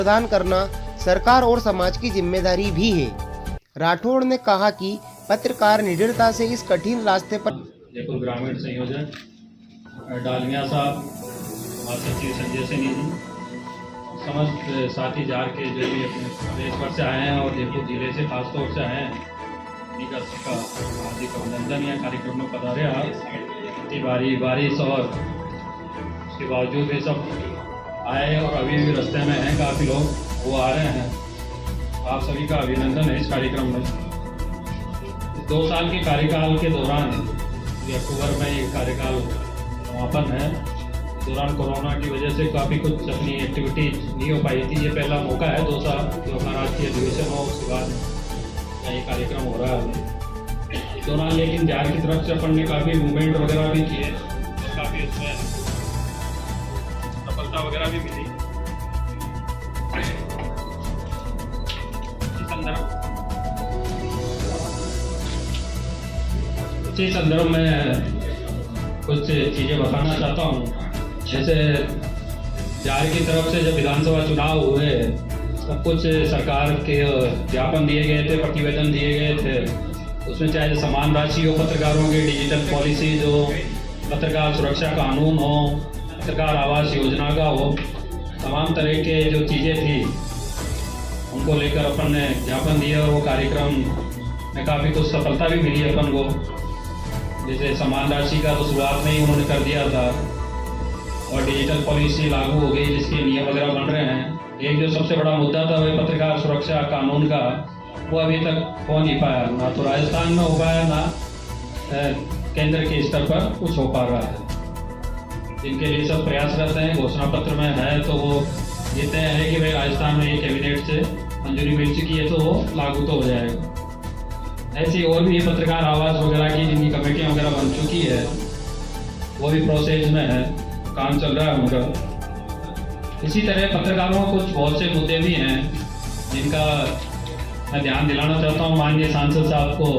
प्रदान करना सरकार और समाज की जिम्मेदारी भी है। राठौड़ ने कहा कि पत्रकार निडरता से इस कठिन रास्ते पर जयपुर ग्रामीण संयोजक डालमिया साहब, महासचिव संजय सिंह जी, समस्त साथी जार के जो भी अपने प्रदेश भर से आए हैं और जयपुर जिले से खासतौर से आए हैं, उन्हीं का सबका हार्दिक अभिनंदन। यह कार्यक्रम में पधारे आप, इतनी भारी बारिश और उसके बावजूद ये सब आए और अभी भी रास्ते में हैं, काफ़ी लोग वो आ रहे हैं। आप सभी का अभिनंदन है इस कार्यक्रम में। 2 साल के कार्यकाल के दौरान ये अक्टूबर में ये कार्यकाल समापन है। इस दौरान कोरोना की वजह से काफ़ी कुछ अपनी एक्टिविटी नहीं हो पाई थी। ये पहला मौका है 2 साल जो हमारा राष्ट्रीय अधिवेशन हो उसके बाद ये कार्यक्रम हो रहा है। इस दौरान लेकिन जार की तरफ से अपन ने काफ़ी मूवमेंट वगैरह भी किए और काफ़ी उसमें सफलता वगैरह भी मिली। इसी संदर्भ में कुछ चीज़ें बताना चाहता हूँ। जैसे जार की तरफ से जब विधानसभा चुनाव हुए सब कुछ सरकार के ज्ञापन दिए गए थे, प्रतिवेदन दिए गए थे। उसमें चाहे समान राशि हो पत्रकारों की, डिजिटल पॉलिसी जो पत्रकार सुरक्षा कानून हो, पत्रकार आवास योजना का हो, तमाम तरह के जो चीज़ें थी उनको लेकर अपन ने ज्ञापन दिया और वो कार्यक्रम में काफ़ी कुछ सफलता भी मिली अपन को। जैसे समान राशि का तो शुरुआत में ही उन्होंने कर दिया था और डिजिटल पॉलिसी लागू हो गई जिसके नियम वगैरह बन रहे हैं। एक जो सबसे बड़ा मुद्दा था वह पत्रकार सुरक्षा कानून का, वो अभी तक हो नहीं पाया, ना तो राजस्थान में हो पाया ना केंद्र के स्तर पर कुछ हो पा रहा है। जिनके लिए सब प्रयासरत हैं, घोषणा पत्र में है तो वो ये तय है कि भाई राजस्थान में ये कैबिनेट से मंजूरी मिल चुकी है तो वो लागू तो हो जाएगा। ऐसी और भी पत्रकार आवास वगैरह की जिनकी कमेटियाँ वगैरह बन चुकी है वो भी प्रोसेस में है, काम चल रहा है उनका। इसी तरह पत्रकारों को कुछ बहुत से मुद्दे भी हैं जिनका मैं ध्यान दिलाना चाहता हूँ माननीय सांसद साहब को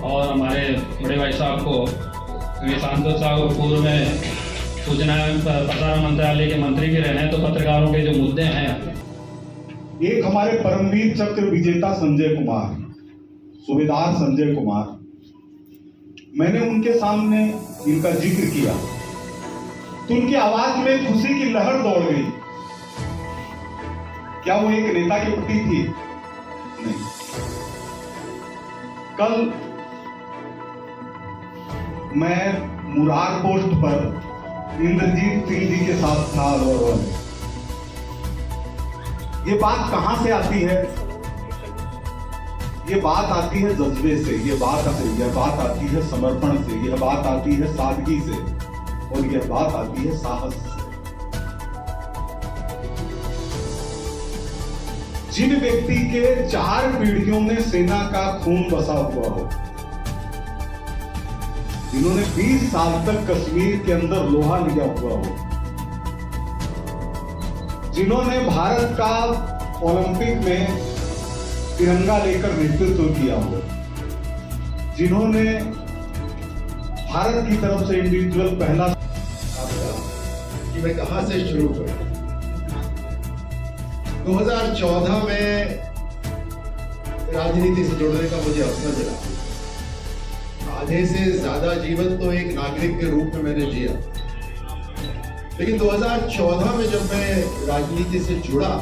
और हमारे बड़े भाई साहब को। क्योंकि सांसद साहब पूर्व में सूचना प्रसारण मंत्रालय के मंत्री भी रहे हैं, तो पत्रकारों के जो मुद्दे हैं, एक हमारे परमवीर चक्र विजेता संजय कुमार, सूबेदार संजय कुमार, मैंने उनके सामने इनका जिक्र किया तो उनकी आवाज में खुशी की लहर दौड़ गई। क्या वो एक नेता के प्रति थी? नहीं। कल मैं मुरार पोस्ट पर इंद्रजीत सिंह जी के साथ था और ये बात कहां से आती है? ये बात आती है जज्बे से, ये बात आती है समर्पण से, यह बात आती है सादगी से और यह बात आती है साहस से। जिन व्यक्ति के 4 पीढ़ियों में सेना का खून बसा हुआ हो, जिन्होंने 20 साल तक कश्मीर के अंदर लोहा लिया हुआ हो, जिन्होंने भारत का ओलंपिक में तिरंगा लेकर नेतृत्व किया हो, जिन्होंने भारत की तरफ से इंडिविजुअल पहला कि मैं कहां से शुरू करूं। 2014 में राजनीति से जुड़ने का मुझे अवसर मिला। आधे से ज्यादा जीवन तो एक नागरिक के रूप में मैंने जिया, लेकिन 2014 में जब मैं राजनीति से जुड़ा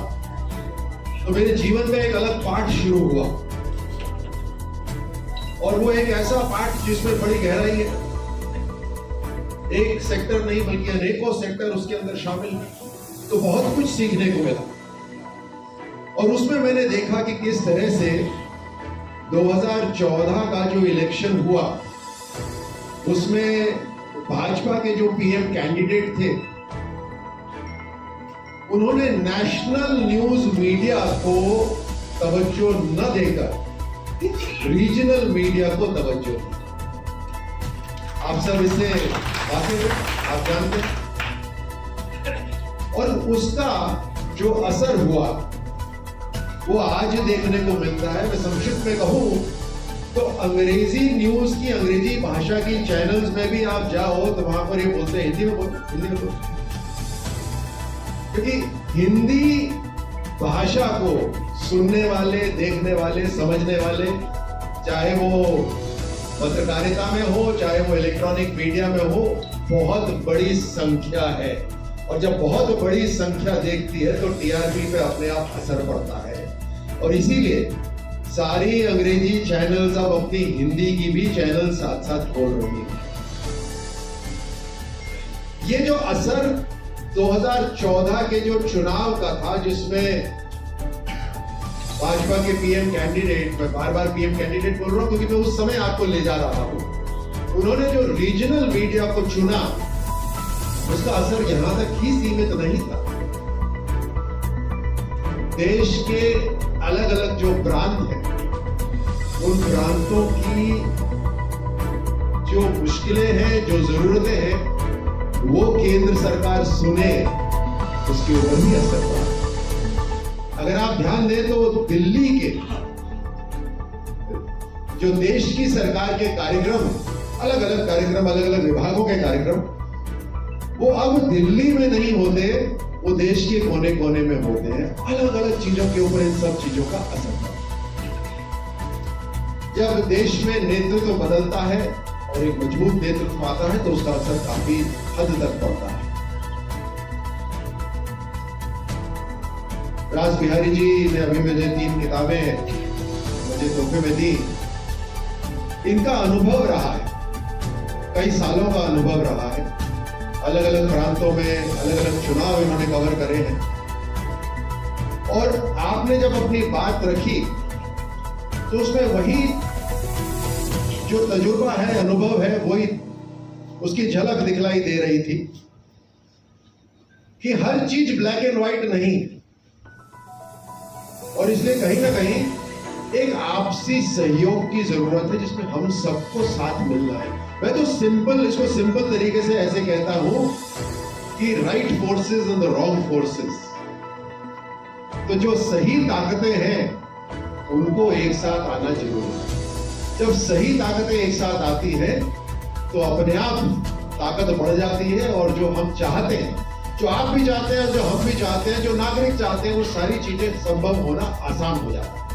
तो मेरे जीवन का एक अलग पाठ शुरू हुआ और वो एक ऐसा पाठ जिसमें बड़ी गहराई है। एक सेक्टर नहीं बल्कि अनेकों सेक्टर उसके अंदर शामिल हैं, तो बहुत कुछ सीखने को मिला। और उसमें मैंने देखा कि किस तरह से 2014 का जो इलेक्शन हुआ उसमें भाजपा के जो पीएम कैंडिडेट थे उन्होंने नेशनल न्यूज मीडिया को तवज्जो न देकर रीजनल मीडिया को तवज्जो दी। आप सब इससे वाकिफ हैं, आप जानते हैं। और उसका जो असर हुआ वो आज देखने को मिलता है। मैं संक्षिप्त में कहूं तो अंग्रेजी न्यूज की, अंग्रेजी भाषा की चैनल्स में भी आप जाओ तो वहां पर ये बोलते हैं हिंदी में बोलो, क्योंकि हिंदी भाषा को सुनने वाले, देखने वाले, समझने वाले, चाहे वो पत्रकारिता में हो, चाहे वो इलेक्ट्रॉनिक मीडिया में हो, बहुत बड़ी संख्या है। और जब बहुत बड़ी संख्या देखती है तो टीआरपी पे अपने आप असर पड़ता है। और इसीलिए सारी अंग्रेजी चैनल्स अब अपनी हिंदी की भी चैनल साथ साथ खोल रही है। ये जो असर 2014 के जो चुनाव का था, जिसमें भाजपा के पीएम कैंडिडेट, मैं बार बार पीएम कैंडिडेट बोल रहा हूं क्योंकि मैं उस समय आपको ले जा रहा हूं, उन्होंने जो रीजनल मीडिया को चुना, उसका असर यहां तक ही सीमित नहीं था। देश के अलग अलग जो प्रांत हैं, उन प्रांतों की जो मुश्किलें हैं, जो जरूरतें हैं, वो केंद्र सरकार सुने, उसके ऊपर भी असर पड़ा। अगर आप ध्यान दें तो दिल्ली के जो देश की सरकार के कार्यक्रम, अलग अलग कार्यक्रम, अलग अलग विभागों के कार्यक्रम, वो अब दिल्ली में नहीं होते, वो देश के कोने कोने में होते हैं। अलग अलग चीजों के ऊपर इन सब चीजों का असर पड़ता है। जब देश में नेतृत्व बदलता है और एक मजबूत नेतृत्व आता है तो उसका असर काफी हद तक पड़ता है। राज बिहारी जी ने अभी मुझे 3 किताबें मुझे तोहफे में दी। इनका अनुभव रहा है, कई सालों का अनुभव रहा है। अलग अलग प्रांतों में अलग अलग चुनाव इन्होंने कवर करे हैं। और आपने जब अपनी बात रखी तो उसमें वही जो तजुर्बा है, अनुभव है, वही उसकी झलक दिखलाई दे रही थी कि हर चीज ब्लैक एंड व्हाइट नहीं, और इसलिए कहीं ना कहीं एक आपसी सहयोग की जरूरत है जिसमें हम सबको साथ मिलना है। मैं तो इसको सिंपल तरीके से ऐसे कहता हूं कि right forces and the wrong forces. तो जो सही ताकतें हैं उनको एक साथ आना जरूरी है। जब सही ताकतें एक साथ आती हैं तो अपने आप ताकत बढ़ जाती है, और जो हम चाहते हैं, जो आप भी चाहते हैं, जो हम भी चाहते हैं, जो नागरिक चाहते हैं, वो सारी चीजें संभव होना आसान हो जाता है।